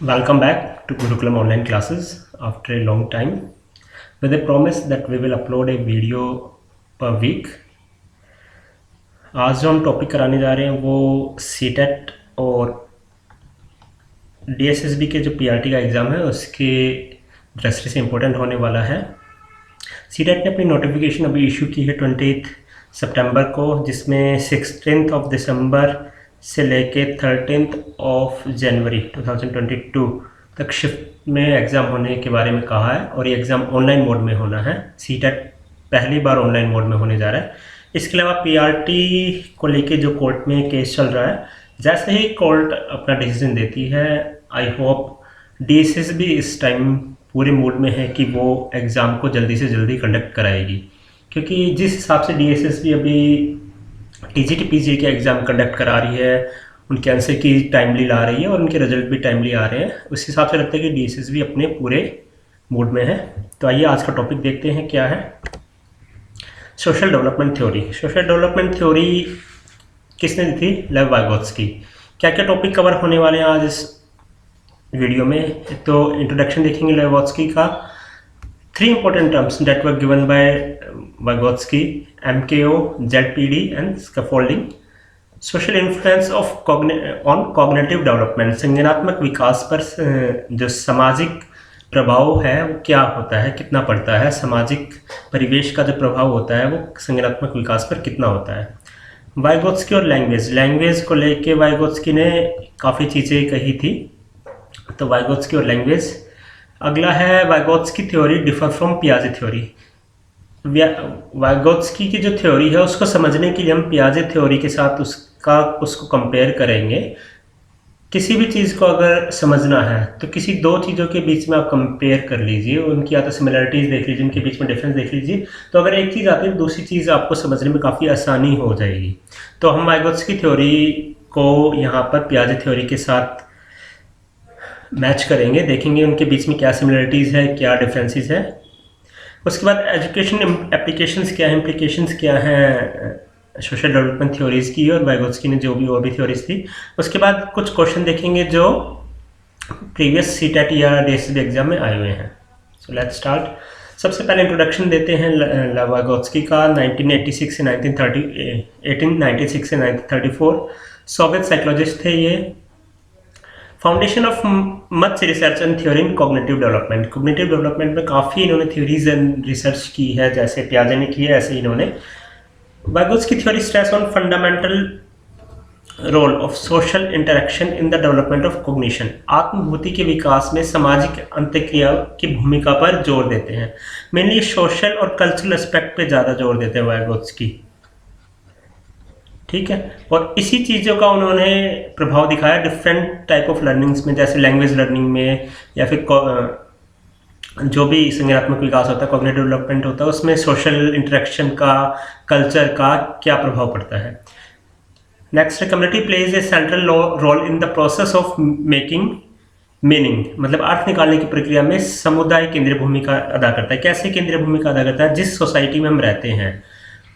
Welcome back to Gurukulam online classes after a long time with a promise that we will upload a video per week. आज जो हम topic कराने जा रहे हैं वो सीटेट और डीएसएसबी के जो पीआरटी का एग्ज़ाम है उसके दृष्टि से इम्पोर्टेंट होने वाला है। सीटेट ने अपनी नोटिफिकेशन अभी इशू की है 20 सितंबर को, जिसमें 16 ऑफ दिसंबर से लेके 13 ऑफ जनवरी 2022 तक शिफ्ट में एग्ज़ाम होने के बारे में कहा है और ये एग्ज़ाम ऑनलाइन मोड में होना है। सीटेट पहली बार ऑनलाइन मोड में होने जा रहा है। इसके अलावा पीआरटी को लेके जो कोर्ट में केस चल रहा है, जैसे ही कोर्ट अपना डिसीजन देती है, आई होप डीएसएसबी इस टाइम पूरे मूड में है कि वो एग्ज़ाम को जल्दी से जल्दी कंडक्ट कराएगी, क्योंकि जिस हिसाब से डीएसएसबी अभी टीजीटी पीजी के एग्ज़ाम कंडक्ट करा रही है, उनके आंसर की टाइमली ला रही है और उनके रिजल्ट भी टाइमली आ रहे हैं, उस हिसाब से लगता है कि डीएसएसबी अपने पूरे मूड में है। तो आइए आज का टॉपिक देखते हैं क्या है। Social development theory. Social development theory किसने दी थी? लेव वाइगोत्स्की। क्या क्या टॉपिक कवर होने वाले हैं आज इस वीडियो में? तो इंट्रोडक्शन देखेंगे लेवोत्स्की का, 3 important terms that were given by Vygotsky: MKO, ZPD and scaffolding. Social influence of on cognitive development, संज्ञानात्मक विकास पर जो सामाजिक प्रभाव है वो क्या होता है, कितना पड़ता है, सामाजिक परिवेश का जो प्रभाव होता है वो संज्ञानात्मक विकास पर कितना होता है। वाइगोत्स्की और लैंग्वेज को लेके वाइगोत्स्की ने काफ़ी चीज़ें कही थी, तो वाइगोत्स्की और लैंग्वेज। अगला है वाइगोत्स्की थ्योरी डिफर फ्रॉम पियाजे थ्योरी। वाइगोत्स्की की जो थ्योरी है उसको समझने के लिए हम पियाजे थ्योरी के साथ उसको कंपेयर करेंगे। किसी भी चीज़ को अगर समझना है तो किसी दो चीज़ों के बीच में आप कंपेयर कर लीजिए, उनकी या तो सिमिलरिटीज़ देख लीजिए, उनके बीच में डिफरेंस देख लीजिए, तो अगर एक चीज़ आती है तो दूसरी चीज़ आपको समझने में काफ़ी आसानी हो जाएगी। तो हम वाइगोत्स्की थ्योरी को यहाँ पर पियाजे थ्योरी के साथ मैच करेंगे, देखेंगे उनके बीच में क्या सिमिलरिटीज़ है, क्या डिफरेंसेस है। उसके बाद एजुकेशन एप्लीकेशंस क्या है, इम्प्लीकेशंस क्या हैं सोशल डेवलपमेंट थ्योरीज़ की, और वाइगोत्स्की ने जो भी और भी थ्योरीज थी। उसके बाद कुछ क्वेश्चन देखेंगे जो प्रीवियस सीटेट या डीएसएसबी एग्जाम में आए हुए हैं। So let's start. सबसे पहले इंट्रोडक्शन देते हैं वाइगोत्स्की का। 1896 से 1934 सोवियत साइकोलॉजिस्ट थे ये। Foundation of much research and theory in cognitive development. Cognitive development में काफ़ी इन्होंने थ्योरीज एंड रिसर्च की है, जैसे पियाजे ने की है ऐसे इन्होंने। Vygotsky theory stress on fundamental role of social interaction in the development of cognition. आत्मभूति के विकास में सामाजिक अंतःक्रिया की भूमिका पर जोर देते हैं। मेनली सोशल और कल्चरल एस्पेक्ट पे ज़्यादा जोर देते हैं वाइगोत्स्की, ठीक है। और इसी चीज़ों का उन्होंने प्रभाव दिखाया डिफरेंट टाइप ऑफ लर्निंग्स में, जैसे लैंग्वेज लर्निंग में, या फिर जो भी संज्ञानात्मक विकास होता है, कॉग्निटिव डेवलपमेंट होता है, उसमें सोशल इंटरेक्शन का, कल्चर का क्या प्रभाव पड़ता है। नेक्स्ट है community plays a central role in the process of making meaning. मतलब अर्थ निकालने की प्रक्रिया में समुदाय केंद्रीय भूमिका अदा करता है। कैसे केंद्रीय भूमिका अदा करता है? जिस सोसाइटी में हम रहते हैं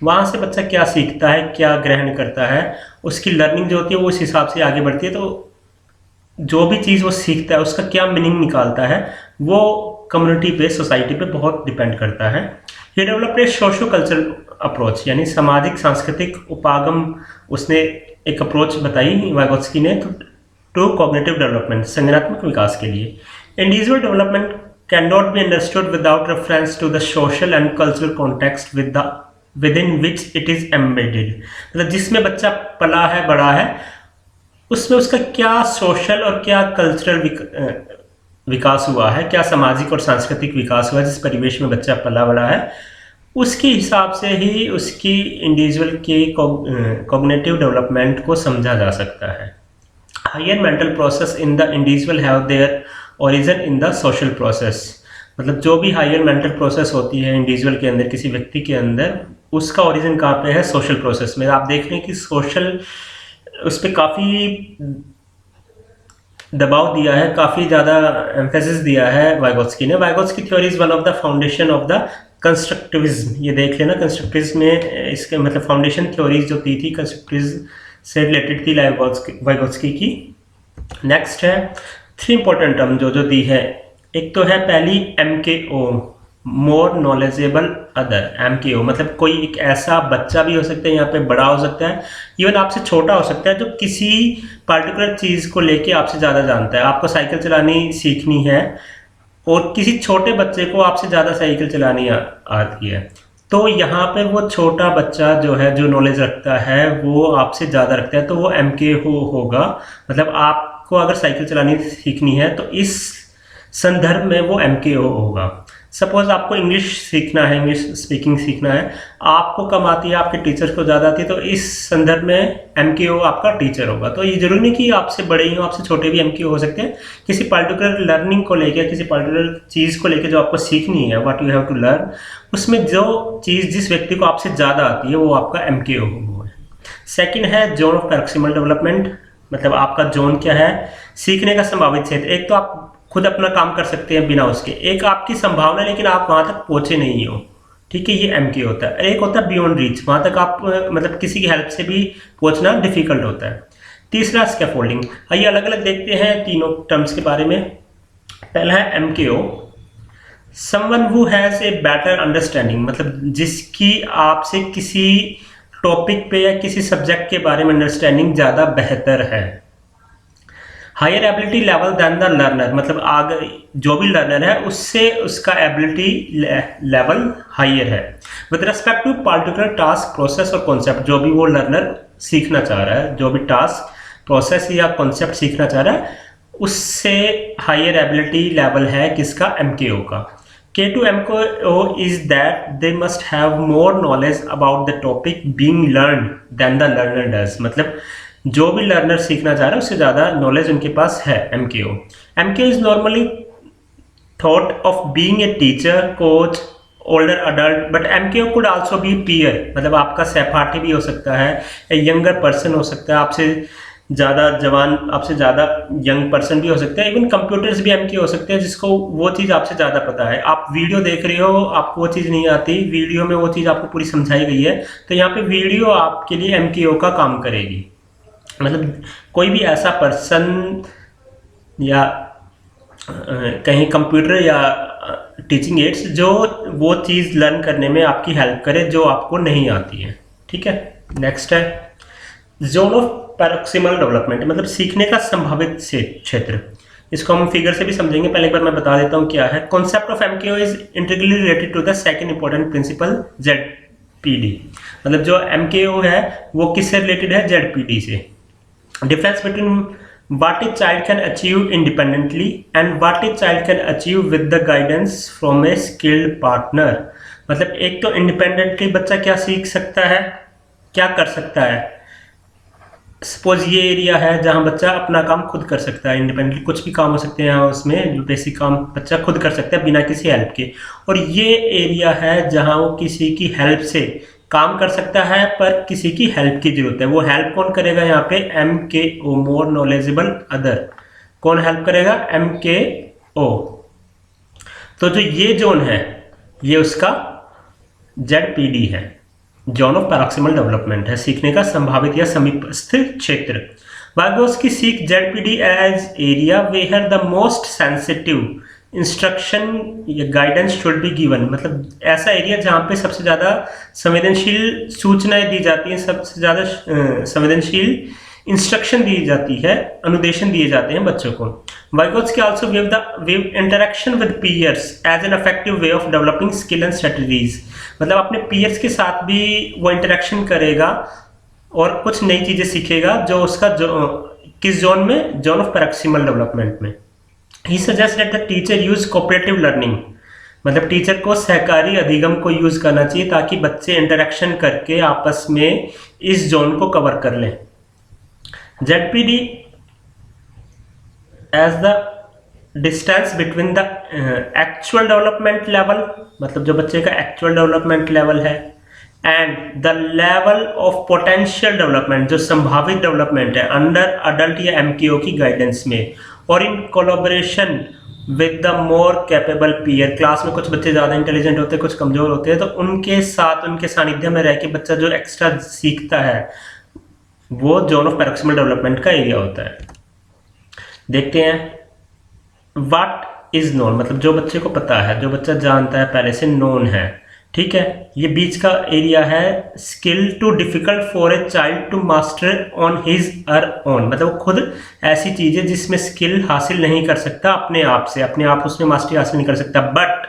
वहाँ से बच्चा क्या सीखता है, क्या ग्रहण करता है, उसकी लर्निंग जो होती है वो उस हिसाब से आगे बढ़ती है। तो जो भी चीज़ वो सीखता है उसका क्या मीनिंग निकालता है वो कम्युनिटी पे, सोसाइटी पे बहुत डिपेंड करता है। ये डेवलप्ड सोशो कल्चरल अप्रोच, यानी सामाजिक सांस्कृतिक उपागम, उसने एक अप्रोच बताई वाइगोत्स्की ने टू कॉग्निटिव डेवलपमेंट, संज्ञानात्मक विकास के लिए। Individual development cannot be understood without reference to the social and cultural context within which it is embedded. मतलब जिसमें बच्चा पला है, बड़ा है, उसमें उसका क्या सोशल और क्या कल्चरल विकास हुआ है, क्या सामाजिक और सांस्कृतिक विकास हुआ है, जिस परिवेश में बच्चा पला बड़ा है उसके हिसाब से ही उसकी इंडिविजुअल के कॉग्निटिव डेवलपमेंट को समझा जा सकता है। Higher mental process in the individual have their origin in the social process. मतलब जो भी हायर मेंटल प्रोसेस होती है इंडिविजुअल के अंदर, किसी व्यक्ति के अंदर, उसका ओरिजिन कहाँ पे है? सोशल प्रोसेस में। आप देख रहे हैं कि सोशल उस पर काफ़ी दबाव दिया है, काफ़ी ज़्यादा एम्फेसिस दिया है वाइगोत्स्की ने। Vygotsky theory is one of the foundation of the constructivism. ये देख लेना, कंस्ट्रक्टिविज्म में इसके मतलब फाउंडेशन थ्योरीज जो थी कंस्ट्रक्टिविज्म से रिलेटेड थी वाइगोत्स्की की। नेक्स्ट है थ्री इंपॉर्टेंट टर्म जो जो दी है, एक तो है पहली MKO, more knowledgeable other. MKO मतलब कोई एक ऐसा बच्चा भी हो सकता है, यहाँ पे बड़ा हो सकता है, इवन आपसे छोटा हो सकता है, जो किसी पर्टिकुलर चीज़ को लेके आपसे ज़्यादा जानता है। आपको साइकिल चलानी सीखनी है और किसी छोटे बच्चे को आपसे ज़्यादा साइकिल चलानी आती है, तो यहाँ पे वो छोटा बच्चा जो है, जो नॉलेज रखता है, वो आपसे ज़्यादा रखता है, तो वो MKO होगा। मतलब आपको अगर साइकिल चलानी सीखनी है तो इस संदर्भ में वो MKO होगा। सपोज आपको इंग्लिश सीखना है, इंग्लिश स्पीकिंग सीखना है, आपको कम आती है, आपके टीचर को ज़्यादा आती है, तो इस संदर्भ में MKO आपका टीचर होगा। तो ये जरूरी नहीं कि आपसे बड़े ही हो, आपसे छोटे भी MKO हो सकते हैं। किसी पर्टिकुलर लर्निंग को लेकर, किसी पर्टिकुलर चीज़ को लेकर जो आपको सीखनी है, what you have to learn, उसमें जो चीज़ जिस व्यक्ति को आपसे ज़्यादा आती है वो आपका MKO है। सेकेंड है जोन ऑफ प्रॉक्सिमल डेवलपमेंट, मतलब आपका जोन क्या है, सीखने का संभावित क्षेत्र। एक तो आप खुद अपना काम कर सकते हैं बिना उसके, एक आपकी संभावना लेकिन आप वहां तक पहुंचे नहीं हो, ठीक है, ये MK होता है। एक होता है बियॉन्ड रीच, वहां तक आप मतलब किसी की हेल्प से भी पहुंचना डिफिकल्ट होता है। तीसरा स्कैफोल्डिंग। आइए अलग अलग देखते हैं तीनों टर्म्स के बारे में। पहला है MKO, someone who has a better understanding, मतलब जिसकी आपसे किसी टॉपिक पे या किसी सब्जेक्ट के बारे में अंडरस्टैंडिंग ज़्यादा बेहतर है। Higher ability level than the learner, मतलब आगे जो भी लर्नर है उससे उसका एबिलिटी लेवल हायर है with respect to particular task, process और कॉन्सेप्ट। जो भी वो लर्नर सीखना चाह रहा है, जो भी टास्क, प्रोसेस या कॉन्सेप्ट सीखना चाह रहा है, उससे हायर एबिलिटी लेवल है किसका, MKO का। K2 MKO is that they must have more knowledge about the topic being learned than the learner does, मतलब जो भी लर्नर सीखना चाह रहा है उससे ज़्यादा नॉलेज उनके पास है। MKO is normally thought of being a teacher, coach, older adult, but MKO could also be peer, मतलब आपका सहपाठी भी हो सकता है, यंगर पर्सन हो सकता है, आपसे ज़्यादा जवान, आपसे ज़्यादा यंग पर्सन भी हो सकते हैं, इवन कंप्यूटर्स भी MKO हो सकते हैं, जिसको वो चीज़ आपसे ज़्यादा पता है। आप वीडियो देख रहे हो, आपको वो चीज़ नहीं आती, वीडियो में वो चीज़ आपको पूरी समझाई गई है, तो यहाँ पे वीडियो आपके लिए MKO का काम करेगी। मतलब कोई भी ऐसा पर्सन या कहीं कंप्यूटर या टीचिंग एड्स जो वो चीज़ लर्न करने में आपकी हेल्प करे जो आपको नहीं आती है, ठीक है। नेक्स्ट है जोन ऑफ पैरोक्सिमल डेवलपमेंट, मतलब सीखने का संभावित क्षेत्र। इसको हम फिगर से भी समझेंगे, पहले एक बार मैं बता देता हूँ क्या है। Concept of MKO is integrally related to the second important principle ZPD, मतलब जो MKO है वो किससे रिलेटेड है, ZPD से। Difference between what a child can achieve independently and what a child can achieve with the guidance from a skilled partner, मतलब एक तो इंडिपेंडेंटली बच्चा क्या सीख सकता है, क्या कर सकता है। सपोज ये एरिया है जहाँ बच्चा अपना काम खुद कर सकता है, इंडिपेंडेंटली कुछ भी काम हो सकते हैं उसमें, जो बेसिक काम बच्चा खुद कर सकता है बिना किसी हेल्प के। और ये एरिया है जहाँ वो किसी की हेल्प से काम कर सकता है पर किसी की हेल्प की जरूरत है। वो हेल्प कौन करेगा यहाँ पे, MKO, मोर नॉलेजेबल अदर। कौन हेल्प करेगा, MKO। तो जो ये जोन है ये उसका ZPD है, जोन ऑफ पैरोक्सिमल डेवलपमेंट है, सीखने का संभावित या समीपस्थ क्षेत्र। Vygotsky sees ZPD as area where the most sensitive instruction या गाइडेंस शुड बी गिवन, मतलब ऐसा एरिया जहाँ पे सबसे ज़्यादा संवेदनशील सूचनाएं दी जाती हैं, सबसे ज़्यादा संवेदनशील इंस्ट्रक्शन दी जाती है, अनुदेशन दिए जाते हैं बच्चों को। Vygotsky also view interaction with peers as an effective way of developing skill and strategies, मतलब अपने पीयर्स के साथ भी वो इंटरेक्शन करेगा और कुछ नई चीज़ें सीखेगा, जो उसका किस जोन में, जोन ऑफ पैरोक्सिमल डेवलपमेंट में। He suggests that the teacher use cooperative learning, मतलब टीचर को सहकारी अधिगम को यूज करना चाहिए ताकि बच्चे इंटरेक्शन करके आपस में इस जोन को कवर कर लें। ZPD as the distance between the actual development level, मतलब जो बच्चे का एक्चुअल डेवलपमेंट लेवल है, and the level of potential development, जो संभावित डेवलपमेंट है अंडर अडल्ट या MKO की गाइडेंस में, और in collaboration with the more capable peer. Class में कुछ बच्चे ज़्यादा इंटेलिजेंट होते हैं, कुछ कमज़ोर होते हैं, तो उनके साथ, उनके सानिध्य में रह के बच्चा जो एक्स्ट्रा सीखता है वो जोन ऑफ पैरोक्सिमल डेवलपमेंट का एरिया होता है। देखते हैं व्हाट इज नोन, मतलब जो बच्चे को पता है, जो बच्चा जानता है पहले से, नोन है, ठीक है। ये बीच का एरिया है skill too difficult for a child to master on his or own, मतलब खुद ऐसी चीज है जिसमें स्किल हासिल नहीं कर सकता अपने आप से, अपने आप उसमें मास्टरी हासिल नहीं कर सकता, but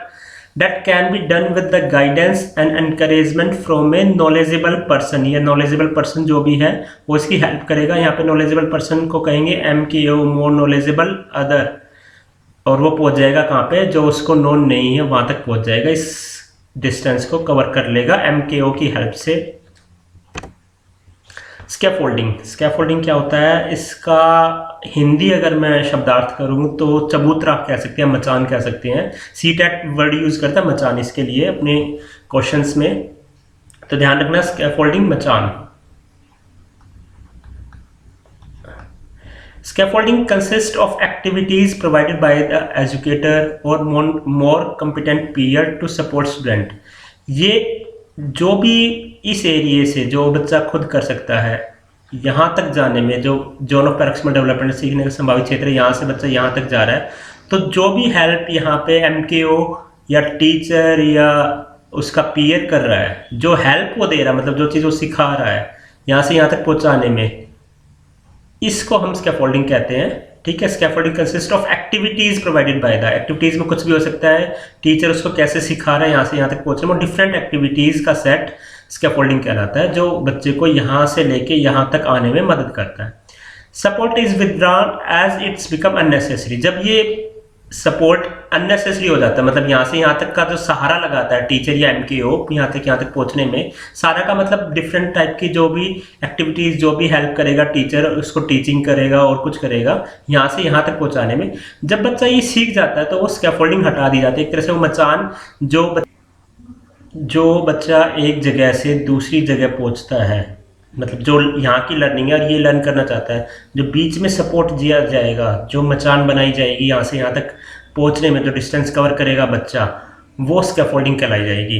that can be done with the guidance and encouragement from A knowledgeable person. ये नॉलेजेबल पर्सन जो भी है वो इसकी हेल्प करेगा। यहाँ पे नॉलेजेबल पर्सन को कहेंगे MKO, मोर नॉलेजेबल अदर, और वो पहुंच जाएगा कहाँ पे, जो उसको नोन नहीं है वहां तक पहुंच जाएगा, इस डिस्टेंस को कवर कर लेगा MKO की हेल्प से। स्कैफोल्डिंग, स्कैफोल्डिंग क्या होता है, इसका हिंदी अगर मैं शब्दार्थ करूँ तो चबूतरा कह सकते हैं, मचान कह सकते हैं। सीटेट वर्ड यूज करता है मचान इसके लिए अपने क्वेश्चंस में, तो ध्यान रखना स्कैफोल्डिंग मचान। Scaffolding consists of activities provided by the educator or more competent peer to support student। ये जो भी इस एरिए से जो बच्चा खुद कर सकता है यहाँ तक जाने में, जो जोन ऑफ पैरोक्सिमल डेवलपमेंट सीखने का संभावित क्षेत्र है, यहाँ से बच्चा यहाँ तक जा रहा है, तो जो भी हेल्प यहाँ पे MKO या टीचर या उसका पीयर कर रहा है, जो हेल्प वो दे रहा है, मतलब जो चीज़ वो सिखा रहा है यहाँ से यहाँ तक पहुँचाने में, इसको हम स्कैफोल्डिंग कहते हैं, ठीक है। Scaffolding consist of activities provided by the, activities में कुछ भी हो सकता है, टीचर उसको कैसे सिखा रहा है यहाँ से यहाँ तक पहुंचने में, डिफरेंट एक्टिविटीज का सेट स्कैफोल्डिंग कहलाता है, जो बच्चे को यहाँ से लेके यहाँ तक आने में मदद करता है। Support is withdrawn as it's become unnecessary, जब ये सपोर्ट अननेसेसरी हो जाता है, मतलब यहाँ से यहाँ तक का जो सहारा लगाता है टीचर या MKO यहाँ तक पहुँचने में, सारा का मतलब डिफरेंट टाइप की जो भी एक्टिविटीज, जो भी हेल्प करेगा टीचर, उसको टीचिंग करेगा और कुछ करेगा यहाँ से यहाँ तक पहुँचाने में, जब बच्चा ये सीख जाता है तो वो स्कैफोल्डिंग हटा दी जाती है, एक तरह से वो मचान, जो बच्चा एक जगह से दूसरी जगह पहुँचता है, मतलब जो यहाँ की लर्निंग है और ये लर्न करना चाहता है, जो बीच में सपोर्ट दिया जाएगा, जो मचान बनाई जाएगी यहाँ से यहाँ तक पहुँचने में, जो डिस्टेंस कवर करेगा बच्चा, वो स्कैफोल्डिंग कहलाई जाएगी।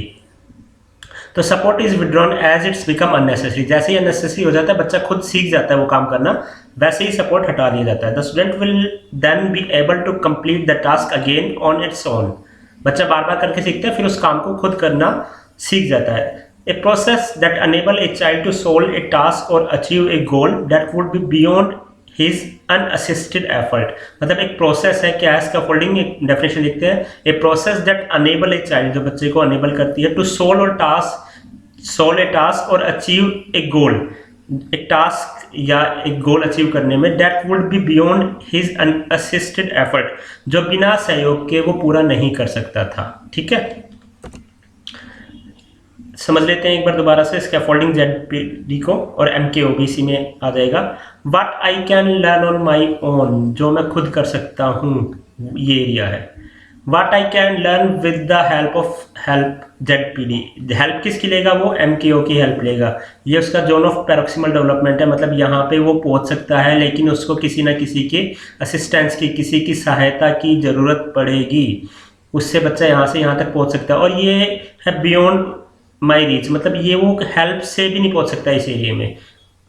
तो support is withdrawn as it's become unnecessary, जैसे ही अननेसेसरी हो जाता है, बच्चा खुद सीख जाता है वो काम करना, वैसे ही सपोर्ट हटा दिया जाता है। The student will then be able to complete the task again on its own, बच्चा बार बार करके सीखता है, फिर उस काम को खुद करना सीख जाता है। A process that enable a child to solve a task or achieve a goal that would be beyond his unassisted effort, मतलब एक प्रोसेस है, क्या है स्कैफोल्डिंग, एक डेफिनेशन लिखते हैं, a process that enable a child, जो बच्चे को अनेबल करती है, टू सोल्व ए टास्क और अचीव ए गोल, एक टास्क या एक गोल अचीव करने में, that would be beyond his unassisted effort, जो बिना सहयोग के वो पूरा नहीं कर सकता था, ठीक है। समझ लेते हैं एक बार दोबारा से स्कैफोल्डिंग ZPD को, और MKO भी इसी में आ जाएगा। What I can learn on my own, जो मैं खुद कर सकता हूँ, ये एरिया है। What I can learn with the help ZPD, help किसकी लेगा वो, MKO की हेल्प लेगा। ये उसका जोन ऑफ पैरोक्सिमल डेवलपमेंट है, मतलब यहाँ पे वो पहुँच सकता है, लेकिन उसको किसी ना किसी के असिस्टेंस की, किसी की सहायता की ज़रूरत पड़ेगी, उससे बच्चा यहाँ से यहाँ तक पहुँच सकता है। और ये है बियॉन्ड माई रीच, मतलब ये वो हेल्प से भी नहीं पहुंच सकता इस एरिया में,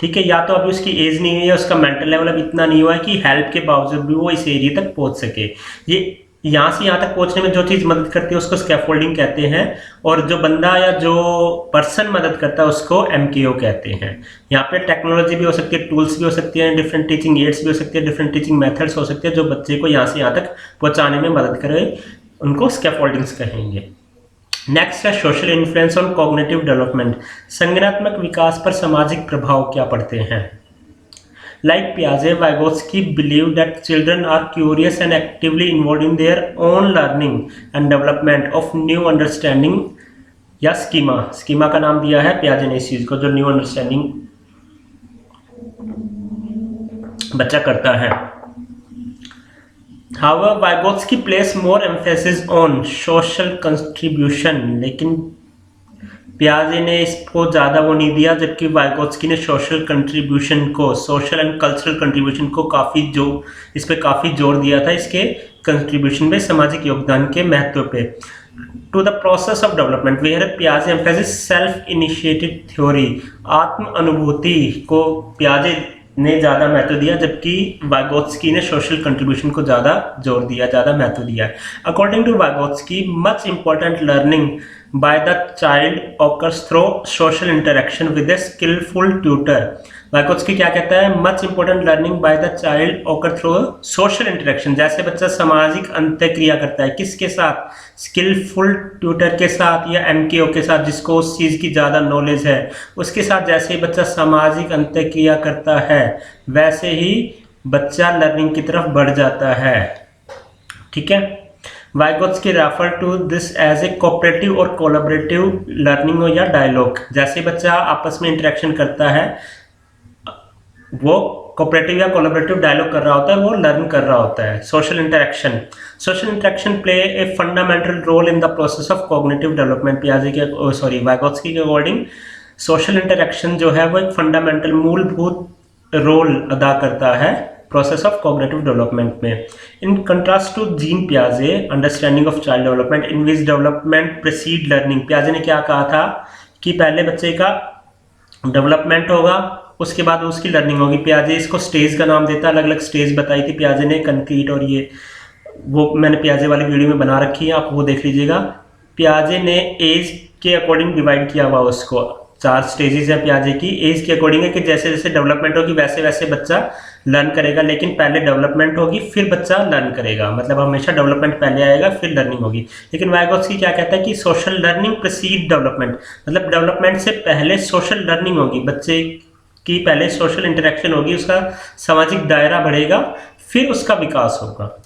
ठीक है। या तो अभी उसकी एज नहीं हुई है, उसका मेंटल लेवल अब इतना नहीं हुआ है कि हेल्प के बावजूद भी वो इस एरिया तक पहुंच सके। ये यहाँ से यहाँ तक पहुंचने में जो चीज़ मदद करती है उसको स्कैफोल्डिंग कहते हैं, और जो बंदा या जो पर्सन मदद करता है उसको MKO कहते हैं। यहाँ पे टेक्नोलॉजी भी हो सकती है, टूल्स भी हो सकती हैं, डिफरेंट टीचिंग एड्स भी हो सकती है, डिफरेंट टीचिंग मेथड्स हो सकते हैं, जो बच्चे को यहाँ से यहाँ तक पहुँचाने में मदद करे, उनको स्कैफोल्डिंग्स कहेंगे। नेक्स्ट है social influence on cognitive development, संज्ञानात्मक विकास पर सामाजिक प्रभाव क्या पड़ते हैं। लाइक पियाजे, Vygotsky believe that children are curious and actively involve in their own learning and development of new understanding या स्कीमा का नाम दिया है पियाजे ने इस चीज को, जो न्यू अंडरस्टैंडिंग बच्चा करता है। However, Vygotsky placed more emphasis on social contribution, लेकिन पियाजे ने इसको ज़्यादा वो नहीं दिया, जबकि वाइगोत्स्की ने सोशल कंट्रीब्यूशन को, सोशल एंड कल्चरल कंट्रीब्यूशन को इस पे काफ़ी जोर दिया था, इसके कंट्रीब्यूशन में, सामाजिक योगदान के महत्व पे। To the process of development where पियाजे एम्फेसिस सेल्फ इनिशिएटेड थ्योरी, आत्म अनुभूति को पियाजे ने ज़्यादा महत्व दिया, जबकि वाइगोत्स्की ने सोशल कंट्रीब्यूशन को ज़्यादा जोर दिया, ज़्यादा महत्व दिया। According to Vygotsky, much important learning by the child occurs through social interaction with a skilful tutor. Vygotsky क्या कहता है? Much important learning by the child occur through social interaction, जैसे बच्चा सामाजिक अंतःक्रिया करता है, किसके साथ? स्किलफुल ट्यूटर के साथ या एमकेओ के साथ, जिसको उस चीज़ की ज़्यादा नॉलेज है, उसके साथ जैसे ही बच्चा सामाजिक अंतःक्रिया करता है वैसे ही बच्चा लर्निंग की तरफ बढ़ जाता है। ठीक है। Vygotsky refer to this as a cooperative और कोलैबोरेटिव लर्निंग या डायलॉग, जैसे बच्चा आपस में इंटरेक्शन करता है वो कोऑपरेटिव या कोलैबोरेटिव डायलॉग कर रहा होता है, वो लर्न कर रहा होता है। Social interaction play a fundamental role in the process of cognitive development. Vygotsky के अकॉर्डिंग सोशल इंटरेक्शन जो है वो एक फंडामेंटल मूलभूत रोल अदा करता है प्रोसेस ऑफ कॉग्निटिव डेवलपमेंट में। इन कंट्रास्ट टू जीन पियाजे understanding of child development in which development precede learning. पियाजे ने क्या कहा था कि पहले बच्चे का डेवलपमेंट होगा, उसके बाद उसकी लर्निंग होगी। पियाजे इसको स्टेज का नाम देता है, अलग अलग स्टेज बताई थी पियाजे ने, कंक्रीट और ये, वो मैंने पियाजे वाली वीडियो में बना रखी है, आप वो देख लीजिएगा। पियाजे ने एज के अकॉर्डिंग डिवाइड किया हुआ उसको, 4 स्टेजेस हैं पियाजे की, एज के अकॉर्डिंग है कि जैसे जैसे डेवलपमेंट होगी वैसे वैसे बच्चा लर्न करेगा, लेकिन पहले डेवलपमेंट होगी फिर बच्चा लर्न करेगा, मतलब हमेशा डेवलपमेंट पहले आएगा फिर लर्निंग होगी। लेकिन वाइगोत्स्की क्या कहता है कि सोशल लर्निंग प्रीसीड डेवलपमेंट, मतलब डेवलपमेंट से पहले सोशल लर्निंग होगी, बच्चे की पहले सोशल इंटरेक्शन होगी, उसका सामाजिक दायरा बढ़ेगा, फिर उसका विकास होगा।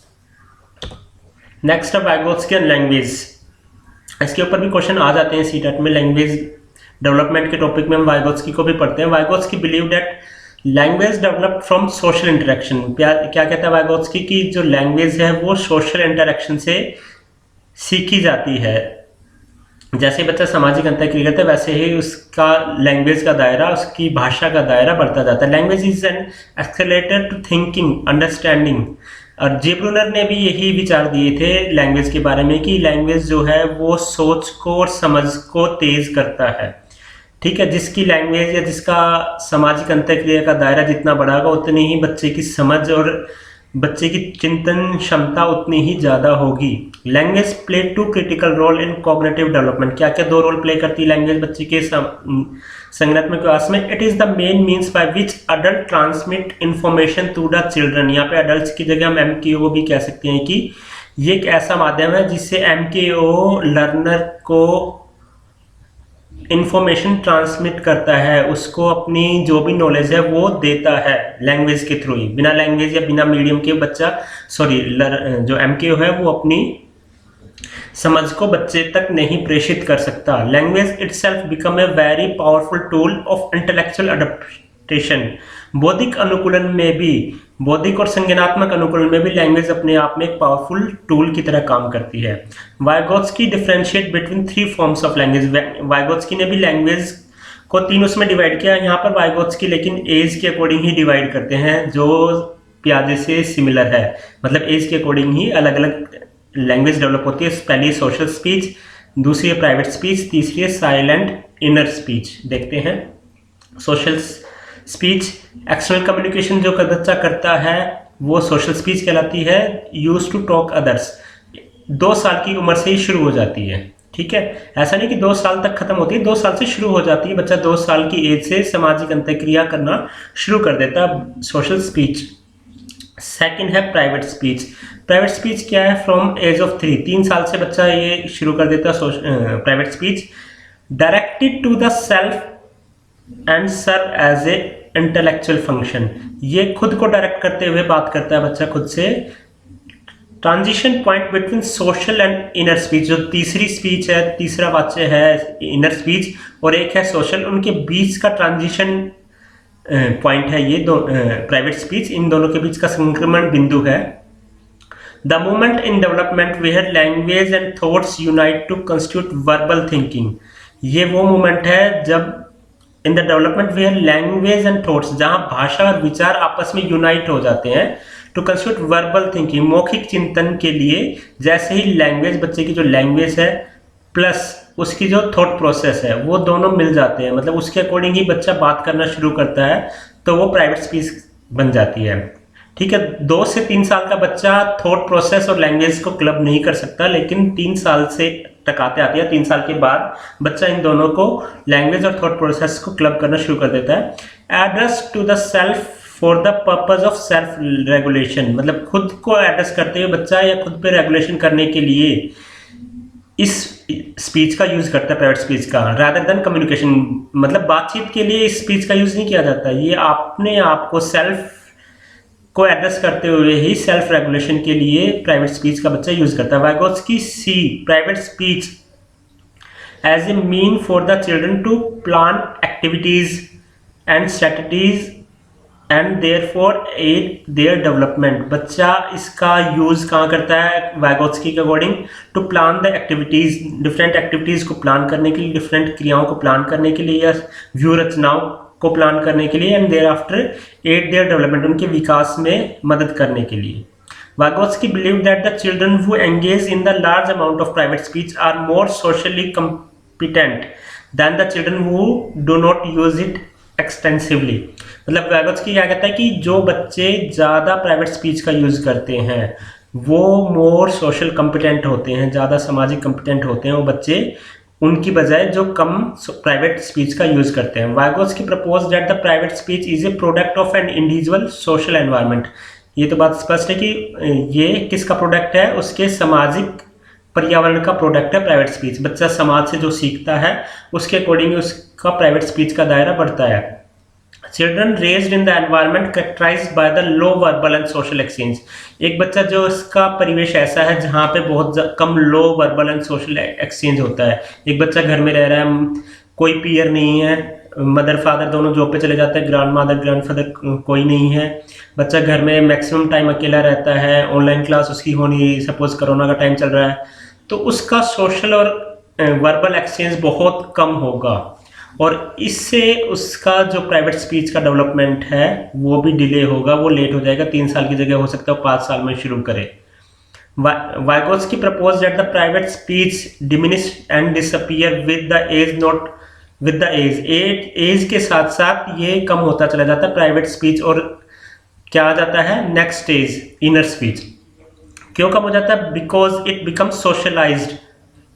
नेक्स्ट है वाइगोत्स्की एंड लैंग्वेज। इसके ऊपर भी क्वेश्चन आ जाते हैं सीटेट में, लैंग्वेज डेवलपमेंट के टॉपिक में हम वाइगोत्स्की को भी पढ़ते हैं। Vygotsky believe that language developed from social interaction. क्या कहता है वाइगोत्स्की की जो लैंग्वेज है वो सोशल इंटरेक्शन से सीखी जाती है। जैसे बच्चा सामाजिक अंतःक्रिया करता है वैसे ही उसका लैंग्वेज का दायरा, उसकी भाषा का दायरा बढ़ता जाता है। Language is an accelerator to thinking understanding. और जे ब्रूनर ने भी यही विचार दिए थे लैंग्वेज के बारे में कि लैंग्वेज जो है वो सोच को और समझ को तेज करता है। ठीक है, जिसकी लैंग्वेज या जिसका सामाजिक अंतःक्रिया का दायरा जितना बढ़ागा उतनी ही बच्चे की समझ और बच्चे की चिंतन क्षमता उतनी ही ज़्यादा होगी। Language play 2 critical role in cognitive development. क्या क्या 2 रोल प्ले करती है लैंग्वेज बच्चे के संज्ञानात्मक विकास में? It is the main means by which adult transmit information to the children. यहाँ पे अडल्ट की जगह हम MKO भी कह सकते हैं कि ये एक ऐसा माध्यम है जिससे MKO लर्नर को इंफॉर्मेशन ट्रांसमिट करता है, उसको अपनी जो भी नॉलेज है वो देता है लैंग्वेज के थ्रू ही। बिना लैंग्वेज या बिना मीडियम के बच्चा जो MKO है वो अपनी समझ को बच्चे तक नहीं प्रेषित कर सकता। Language itself become a very powerful tool of intellectual adaptation. बौद्धिक अनुकूलन में भी, बौद्धिक और संज्ञानात्मक अनुकूलन में भी लैंग्वेज अपने आप में एक पावरफुल टूल की तरह काम करती है। Vygotsky differentiate between 3 forms of language. Vygotsky ने भी लैंग्वेज को 3 उसमें डिवाइड किया। यहाँ पर वाइगोत्स्की लेकिन एज के अकॉर्डिंग ही डिवाइड करते हैं, जो पियाजे से सिमिलर है, मतलब एज के अकॉर्डिंग ही अलग अलग लैंग्वेज डेवलप होती है। पहली सोशल स्पीच, दूसरी है प्राइवेट स्पीच, तीसरी है साइलेंट इनर स्पीच। देखते हैं सोशल स्पीच, एक्सटर्नल कम्युनिकेशन जो बच्चा करता है वो सोशल स्पीच कहलाती है। यूज टू टॉक अदर्स 2 साल की उम्र से ही शुरू हो जाती है। ठीक है, ऐसा नहीं कि 2 साल तक खत्म होती है, 2 साल से शुरू हो जाती है। बच्चा 2 साल की एज से सामाजिक अंतःक्रिया करना शुरू कर देता है, सोशल स्पीच। सेकंड है प्राइवेट स्पीच। प्राइवेट स्पीच क्या है? फ्रॉम एज ऑफ 3 साल से बच्चा ये शुरू कर देता है private speech. Directed to the self and serve as a intellectual function. ये खुद को डायरेक्ट करते हुए बात करता है बच्चा खुद से। Transition point between social and inner speech, जो तीसरी स्पीच है, तीसरा वाच्य है इनर स्पीच और एक है सोशल, उनके बीच का ट्रांजिशन पॉइंट है ये दो प्राइवेट स्पीच, इन दोनों के बीच का संक्रमण बिंदु है। The moment in development where language and thoughts unite to constitute verbal thinking. ये वो मोमेंट है जब in the development where language and thoughts, जहां भाषा और विचार आपस में यूनाइट हो जाते हैं टू कंस्टिट्यूट वर्बल थिंकिंग, मौखिक चिंतन के लिए। जैसे ही लैंग्वेज, बच्चे की जो लैंग्वेज है प्लस उसकी जो थॉट प्रोसेस है वो दोनों मिल जाते हैं, मतलब उसके अकॉर्डिंग ही बच्चा बात करना शुरू करता है, तो वो प्राइवेट स्पीच बन जाती है। ठीक है, 2 से 3 साल का बच्चा थॉट प्रोसेस और लैंग्वेज को क्लब नहीं कर सकता, लेकिन 3 साल से तक आते आते या 3 साल के बाद बच्चा इन दोनों को लैंग्वेज और थॉट प्रोसेस को क्लब करना शुरू कर देता है। Address to the self for the purpose of self regulation, मतलब खुद को एड्रेस करते हुए बच्चा या खुद पे रेगुलेशन करने के लिए इस स्पीच का यूज करता है, प्राइवेट स्पीच का, रादर देन कम्युनिकेशन, मतलब बातचीत के लिए इस स्पीच का यूज नहीं किया जाता। ये अपने आप को सेल्फ को एड्रेस करते हुए ही सेल्फ रेगुलेशन के लिए प्राइवेट स्पीच का बच्चा यूज करता है। Vygotsky see private speech as a mean for the children to plan activities and strategies and therefore aid their development. बच्चा इसका यूज कहाँ करता है वाइगोत्स्की के according? To plan the activities, different activities को प्लान करने के लिए, डिफरेंट क्रियाओं को प्लान करने के लिए या व्यू रचनाओं को प्लान करने के लिए, and thereafter aid their development, उनके विकास में मदद करने के लिए। Vygotsky believed that the children who engage in the large amount of private speech are more socially competent than the children who do not use it extensively। मतलब Vygotsky क्या कहता है कि जो बच्चे ज़्यादा प्राइवेट स्पीच का यूज़ करते हैं वो मोर सोशल कम्पिटेंट होते हैं, ज़्यादा सामाजिक कम्पिटेंट होते हैं वो बच्चे, उनकी बजाय जो कम प्राइवेट स्पीच का यूज करते हैं। Vygotsky propose that the private speech is a product of an individual social environment. ये तो बात स्पष्ट है कि ये किसका प्रोडक्ट है? उसके सामाजिक पर्यावरण का प्रोडक्ट है प्राइवेट स्पीच। बच्चा समाज से जो सीखता है उसके अकॉर्डिंग उसका प्राइवेट स्पीच का दायरा बढ़ता है। Children raised in the environment characterised by the low verbal and social exchange. एक बच्चा जो इसका परिवेश ऐसा है जहाँ पे बहुत कम लो वर्बल एंड सोशल एक्सचेंज होता है। एक बच्चा घर में रह रहा है, कोई पीयर नहीं है, मदर फादर दोनों जॉब पे चले जाते हैं, ग्रैंड मदर ग्रैंड फादर कोई नहीं है, बच्चा घर में मैक्सिमम टाइम अकेला रहता है, ऑनलाइन क्लास उसकी होनी, सपोज कोरोना का टाइम चल रहा है, तो उसका सोशल और वर्बल एक्सचेंज बहुत कम होगा और इससे उसका जो प्राइवेट स्पीच का डेवलपमेंट है वो भी डिले होगा, वो लेट हो जाएगा। 3 साल की जगह हो सकता है 5 साल में शुरू करे। Vygotsky proposed that the private speech diminish and disappear with the age, not with the age। Age के साथ साथ ये कम होता चला जाता है प्राइवेट स्पीच, और क्या आ जाता है नेक्स्ट स्टेज इनर स्पीच। क्यों कम हो जाता है? Because it becomes socialised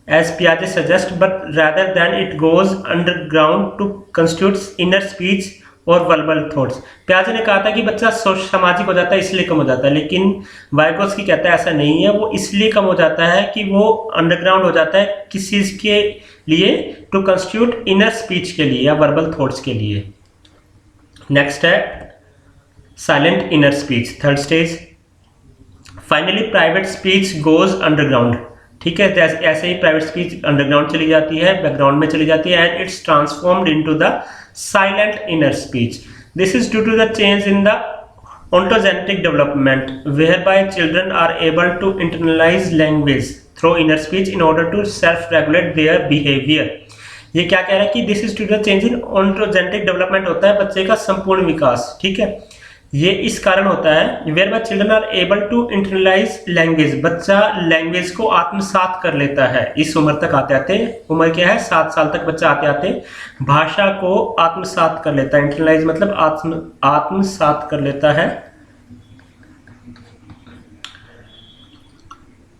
as Piaget suggests, but rather than it goes underground to constitute inner speech और verbal thoughts। Piaget ने कहा था कि बच्चा सामाजिक हो जाता है इसलिए कम हो जाता है, लेकिन Vygotsky कहता है ऐसा नहीं है, वो इसलिए कम हो जाता है कि वो अंडरग्राउंड हो जाता है किस चीज़ के लिए? टू कंस्टिट्यूट इनर स्पीच के लिए या वर्बल थॉट्स के लिए। नेक्स्ट है silent inner speech, third stage. Finally private speech goes underground. ठीक है, ऐसे ही प्राइवेट स्पीच अंडरग्राउंड चली जाती है, बैकग्राउंड में चली जाती है, and it's transformed into the silent inner speech. This is due to the change in the ontogenic development whereby children are able to internalize language through inner speech in order to self-regulate their behavior। ये क्या कह रहा है कि this is to the change in ontogenic development होता है बच्चे का संपूर्ण विकास। ठीक है, ये इस कारण होता है whereby children are able to internalise language. बच्चा लैंग्वेज को आत्मसात कर लेता है इस उम्र तक आते आते। उम्र क्या है? 7 साल तक बच्चा आते आते भाषा को आत्मसात कर लेता है। इंटरनलाइज मतलब आत्मसात कर लेता है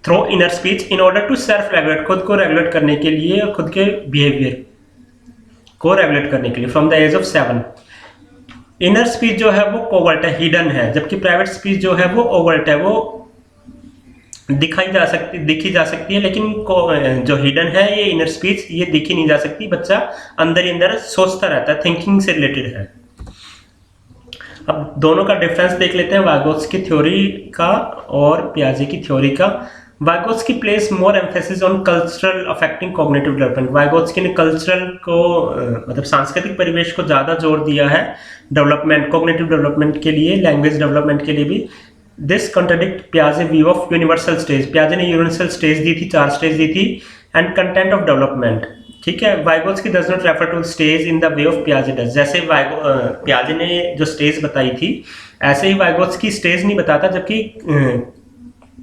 through inner speech in order to self regulate, खुद को रेगुलेट करने के लिए और खुद के बिहेवियर को रेगुलेट करने के लिए from the age of 7। Inner speech जो है वो कोवर्ट है, हिडन है, जबकि प्राइवेट स्पीच जो है वो ओवर्ट है, वो दिखी जा सकती है, लेकिन जो हिडन है ये इनर स्पीच ये दिखी नहीं जा सकती। बच्चा अंदर ही अंदर सोचता रहता है, थिंकिंग से रिलेटेड है। अब दोनों का डिफरेंस देख लेते हैं, वाइगोत्स्की थ्योरी का और पियाजे की थ्योरी का। Vygotsky place more emphasis on cultural affecting cognitive development. Vygotsky ने कल्चरल को मतलब सांस्कृतिक परिवेश को ज़्यादा जोर दिया है डेवलपमेंट, कॉग्निटिव डेवलपमेंट के लिए, लैंग्वेज डेवलपमेंट के लिए भी। दिस कॉन्ट्रडिक्ट पियाजे व्यू ऑफ यूनिवर्सल स्टेज। पियाजे ने यूनिवर्सल स्टेज दी थी, 4 स्टेज दी थी, एंड कंटेंट ऑफ डेवलपमेंट। ठीक है, Vygotsky does not refer to stage in the way of पियाजे डज। जैसे पियाजे ने जो स्टेज बताई थी ऐसे ही Vygotsky स्टेज नहीं बताता, जबकि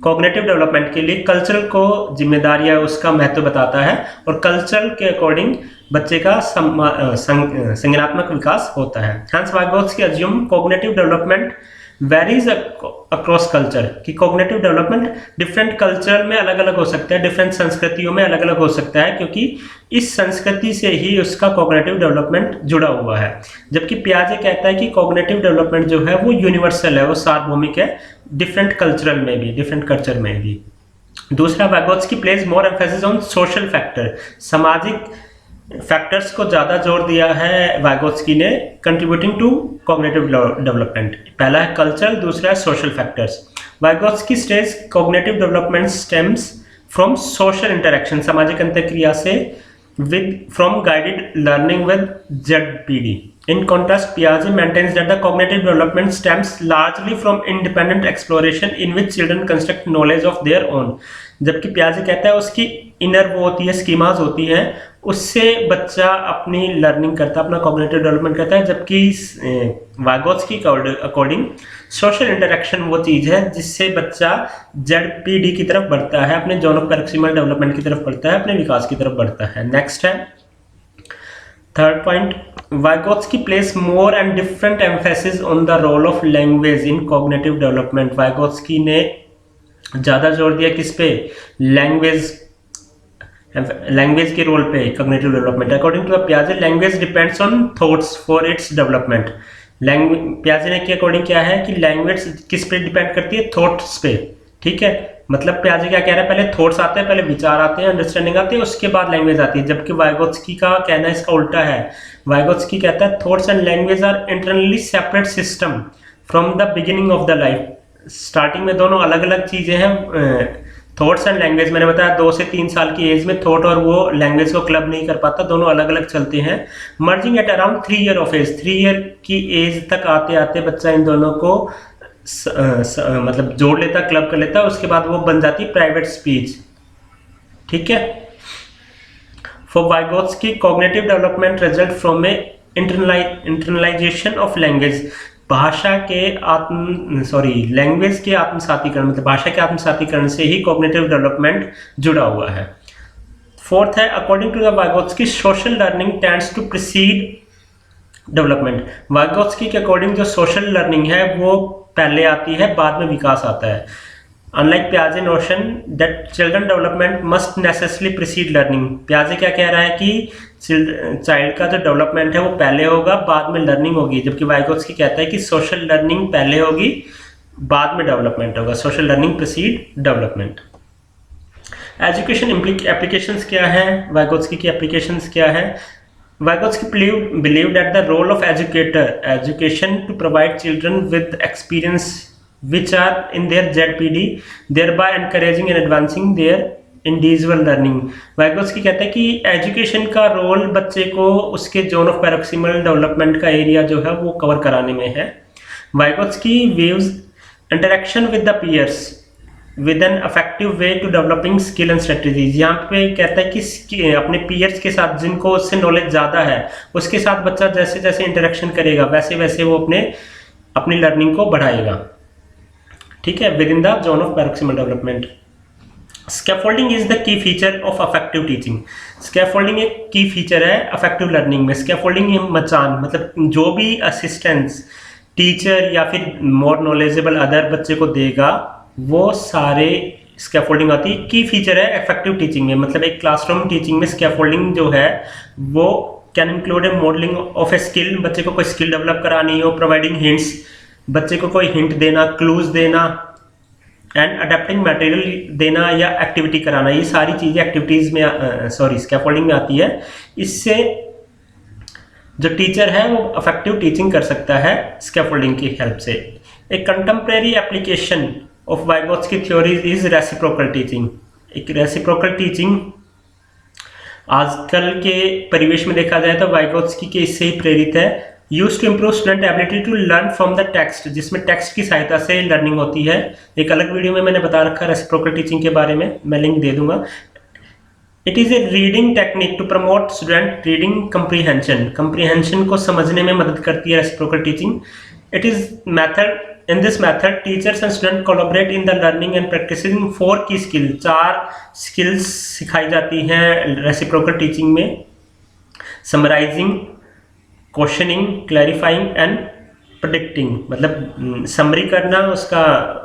कॉग्निटिव डेवलपमेंट के लिए कल्चरल को जिम्मेदारी है, उसका महत्व बताता है, और कल्चरल के अकॉर्डिंग बच्चे का संज्ञानात्मक विकास होता है। Hence Vygotsky assume cognitive development varies across culture, कि कॉग्निटिव डेवलपमेंट डिफरेंट कल्चर में अलग अलग हो सकता है, डिफरेंट संस्कृतियों में अलग अलग हो सकता है, क्योंकि इस संस्कृति से ही उसका कॉग्निटिव डेवलपमेंट जुड़ा हुआ है। जबकि पियाजे कहता है कि कॉग्निटिव डेवलपमेंट जो है वो यूनिवर्सल है, वो सार्वभौमिक है, डिफरेंट कल्चर में भी। दूसरा, Vygotsky place more emphasis on social factor, सामाजिक फैक्टर्स को ज़्यादा जोर दिया है वाइगोत्स्की ने कंट्रीब्यूटिंग टू कॉग्निटिव डेवलपमेंट। पहला है कल्चर, दूसरा है social factors. Vygotsky stage cognitive development stems from social interaction, सामाजिक अंतःक्रिया से, with from guided learning with ZPD. In contrast, Piaget maintains that the cognitive development stems largely from independent exploration in which children construct knowledge of their own. जबकि पियाजे कहता है उसकी inner वो होती है, स्कीमाज होती हैं, उससे बच्चा अपनी लर्निंग करता है, अपना कॉग्निटिव डेवलपमेंट करता है। जबकि वाइगोत्स्की अकॉर्डिंग सोशल इंटरेक्शन वो चीज़ है जिससे बच्चा ZPD की तरफ बढ़ता है, अपने जोन ऑफ पैरोक्सिमल डेवलपमेंट की तरफ बढ़ता है, अपने विकास की तरफ बढ़ता है। नेक्स्ट है third point, Vygotsky place more and different emphasis on the role of language in cognitive development. Vygotsky ने ज़्यादा जोर दिया किस पे? लैंग्वेज के रोल पे कॉग्निटिव डेवलपमेंट। अकॉर्डिंग टू पियाजे, language depends on thoughts for its development. पियाजे ने के अकॉर्डिंग क्या है कि लैंग्वेज किस पे डिपेंड करती है? थॉट्स पे। ठीक है, मतलब पियाजे क्या कह रहा है, पहले थॉट्स आते हैं, पहले विचार आते हैं, अंडरस्टैंडिंग आती है, उसके बाद लैंग्वेज आती है। जबकि वाइगोत्स्की का कहना इसका उल्टा है। वाइगोत्स्की कहता है thoughts and language are internally separate system from the beginning of the life. Starting में दोनों अलग अलग चीज़ें हैं। थॉट्स एंड लैंग्वेज मैंने बताया 2 से 3 साल की एज में थॉट और वो लैंग्वेज को क्लब नहीं कर पाता, दोनों अलग अलग चलते हैं। Merging at around 3 year of age, 3 year की एज तक आते आते बच्चा इन दोनों को मतलब जोड़ लेता, क्लब कर लेता, उसके बाद वो बन जाती प्राइवेट स्पीच। ठीक है, for Vygotsky cognitive development result from A internalisation of language. Language के आत्मसातीकरण, मतलब भाषा के आत्मसातीकरण से ही कॉग्निटिव डेवलपमेंट जुड़ा हुआ है। फोर्थ है, according to the Vygotsky social learning tends to precede development. Vygotsky के अकॉर्डिंग जो सोशल लर्निंग है वो पहले आती है, बाद में विकास आता है। अनलाइक पियाजे notion that children development must necessarily precede learning. पियाजे क्या कह रहा है कि चाइल्ड का जो डेवलपमेंट है वो पहले होगा, बाद में लर्निंग होगी। जबकि वाइगोत्स्की कहता है कि सोशल लर्निंग पहले होगी, बाद में डेवलपमेंट होगा। Social learning preceded development. Education applications क्या है? वाइगोत्स्की की एप्लीकेशंस क्या है? Vygotsky believed that the role of education to provide children with experience which are in their ZPD, thereby encouraging and advancing their individual learning. Vygotsky कहता है कि education का role बच्चे को उसके जोन ऑफ पैरोक्सिमल डेवलपमेंट का area जो है वो कवर कराने में है। Vygotsky views interaction with the peers with an effective way to developing skill and strategies. यहाँ पे कहता है कि अपने पीयर्स के साथ जिनको उससे नॉलेज ज़्यादा है उसके साथ बच्चा जैसे जैसे इंटरेक्शन करेगा वैसे वैसे वो अपनी लर्निंग को बढ़ाएगा। ठीक है, within the zone of proximal development. Scaffolding is the key feature of effective teaching. Scaffolding एक की फीचर है अफेक्टिव लर्निंग में। स्कैफोल्डिंग मचान, मतलब जो भी असिस्टेंस टीचर या फिर मोर नॉलेजेबल अदर बच्चे को देगा वो सारे स्कैफोल्डिंग आती है। की फीचर है इफेक्टिव टीचिंग में, मतलब एक क्लासरूम टीचिंग में स्कैफोल्डिंग जो है वो can include A modelling of a skill. बच्चे को कोई स्किल डेवलप करानी हो, प्रोवाइडिंग हिंट्स, बच्चे को कोई हिंट देना, क्लूज देना, एंड अडेप्टिंग मटेरियल देना या एक्टिविटी कराना, ये सारी चीज़ें एक्टिविटीज़ में स्कैफोल्डिंग में आती है। इससे जो टीचर है वो इफेक्टिव टीचिंग कर सकता है स्कैफोल्डिंग की हेल्प से। एक contemporary application of Vygotsky theories is reciprocal teaching. एक रेसिप्रोकल टीचिंग आजकल के परिवेश में देखा जाए तो वाइगोत्स्की के इससे ही प्रेरित है। Use to improve student ability to learn from the text, जिसमें टेक्स्ट की सहायता से लर्निंग होती है। एक अलग वीडियो में मैंने बता रखा है रेसिप्रोकल टीचिंग के बारे में, मैं लिंक दे दूंगा। It is a reading technique to promote student reading comprehension. Comprehension को समझने में मदद करती है reciprocal teaching. It is method in this method teachers and students collaborate in the learning and practicing 4 की स्किल, 4 स्किल्स सिखाई जाती हैं रेसिप्रोकल टीचिंग में: summarising, questioning, clarifying and predicting. मतलब समरी करना,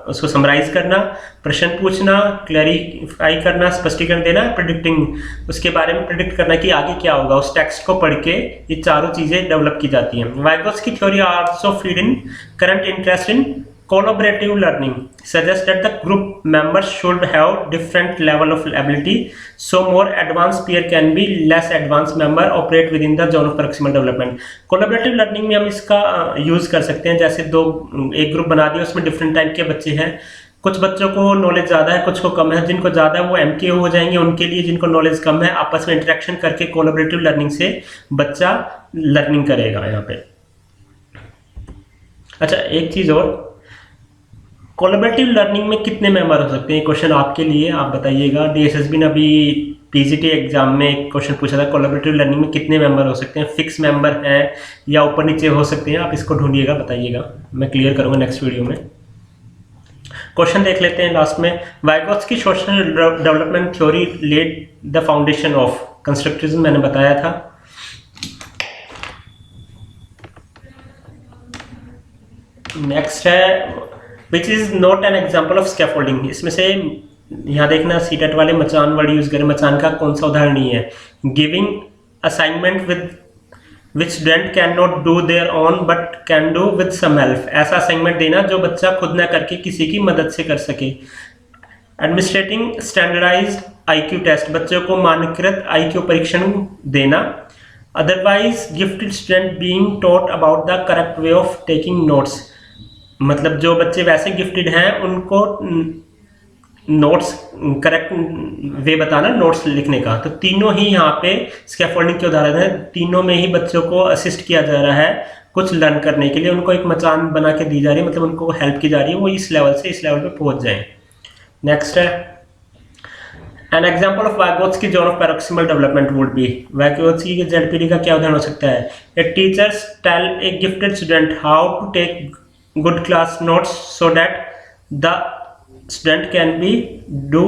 उसको समराइज करना, प्रश्न पूछना, क्लैरिफाई करना, स्पष्टीकरण देना, प्रेडिक्टिंग, उसके बारे में प्रेडिक्ट करना कि आगे क्या होगा। उस टेक्स्ट को पढ़ के ये चारों चीजें डेवलप की जाती हैं। Vygotsky theory also feed in current interest in collaborative learning, suggests that the group members should have different level of ability, so more advanced peer can be less advanced member operate within the zone of proximal development। collaborative learning में हम इसका use कर सकते हैं, जैसे एक group बना दिया, उसमें डिफरेंट टाइप के बच्चे हैं, कुछ बच्चों को नॉलेज ज़्यादा है, कुछ को कम है। जिनको ज़्यादा है वो MKO हो जाएंगे, उनके लिए जिनको नॉलेज कम है आपस में इंटरेक्शन करके कोलैबोरेटिव लर्निंग से बच्चा लर्निंग करेगा यहाँ पे। अच्छा, एक चीज़ और, कोलैबोरेटिव लर्निंग में कितने मेंबर हो सकते हैं? क्वेश्चन आपके लिए, आप बताइएगा। DSSB ने अभी PGT एग्जाम में एक क्वेश्चन पूछा था, कोलैबोरेटिव लर्निंग में कितने मेंबर हो सकते हैं? फिक्स मेंबर हैं या ऊपर नीचे हो सकते हैं? आप इसको ढूंढिएगा, बताइएगा, मैं क्लियर करूंगा नेक्स्ट वीडियो में। क्वेश्चन देख लेते हैं लास्ट में। Vygotsky social development theory laid the foundation of constructivism, मैंने बताया था। नेक्स्ट है which is not an example of scaffolding. इसमें से यहाँ देखना, सीटेट वाले मचान वर्ड यूज करें, मचान का कौन सा उदाहरण नहीं है। Giving assignment with which student can not do their own but can do with some help. ऐसा असाइनमेंट देना जो बच्चा खुद ना करके किसी की मदद से कर सके। एडमिनिस्ट्रेटिंग स्टैंडर्डाइज्ड IQ टेस्ट, बच्चों को मानकृत IQ परीक्षण देना। Otherwise gifted student being taught about the correct way of taking notes, मतलब जो बच्चे वैसे गिफ्टेड हैं उनको नोट्स करेक्ट वे बताना, नोट्स लिखने का। तो तीनों ही यहाँ पे स्कैफोल्डिंग के उदाहरण है। तीनों में ही बच्चों को असिस्ट किया जा रहा है कुछ लर्न करने के लिए, उनको एक मचान बना के दी जा रही है, मतलब उनको हेल्प की जा रही है वो इस लेवल से इस लेवल पे पहुंच जाए। नेक्स्ट है an example of Vygotsky zone of proximal development would be. Vygotsky के ZPD का क्या उदाहरण हो सकता है? A teachers tell a gifted student how to take good class notes so that the student can be do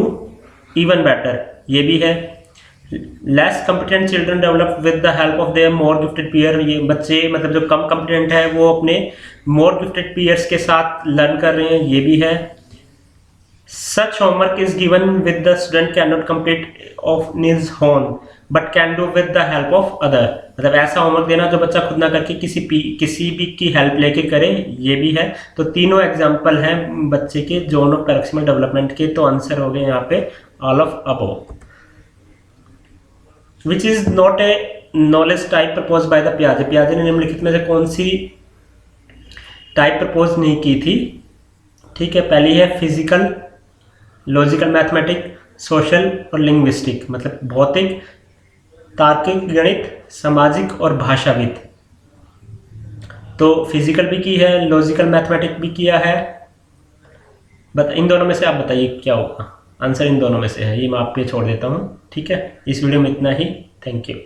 even better, ये भी है। less competent children develop with the help of their more gifted peer, ये बच्चे मतलब जो कम competent है वो अपने more gifted peers के साथ लर्न कर रहे हैं, ये भी है। such homework is given with the student cannot complete of his own but can do with the help of other, मतलब ऐसा होमवर्क देना जो बच्चा खुद ना करके किसी भी की हेल्प लेके करे, ये भी है। तो तीनों एग्जांपल हैं बच्चे के जोन ऑफ पैरोक्सिमल डेवलपमेंट के। तो आंसर हो गए यहाँ पे all of above. Which is not a knowledge type propose by the पियाजे। पियाजे ने निम्नलिखित में से कौन सी टाइप प्रपोज नहीं की थी? ठीक है, पहली है फिजिकल, लॉजिकल मैथमेटिक, सोशल और लिंग्विस्टिक, मतलब भौतिक, तार्किक, गणित, सामाजिक और भाषाविद। तो फिजिकल भी की है, लॉजिकल मैथमेटिक भी किया है। इन दोनों में से आप बताइए क्या होगा आंसर। इन दोनों में से है, ये मैं आप पे छोड़ देता हूँ। ठीक है, इस वीडियो में इतना ही। Thank you.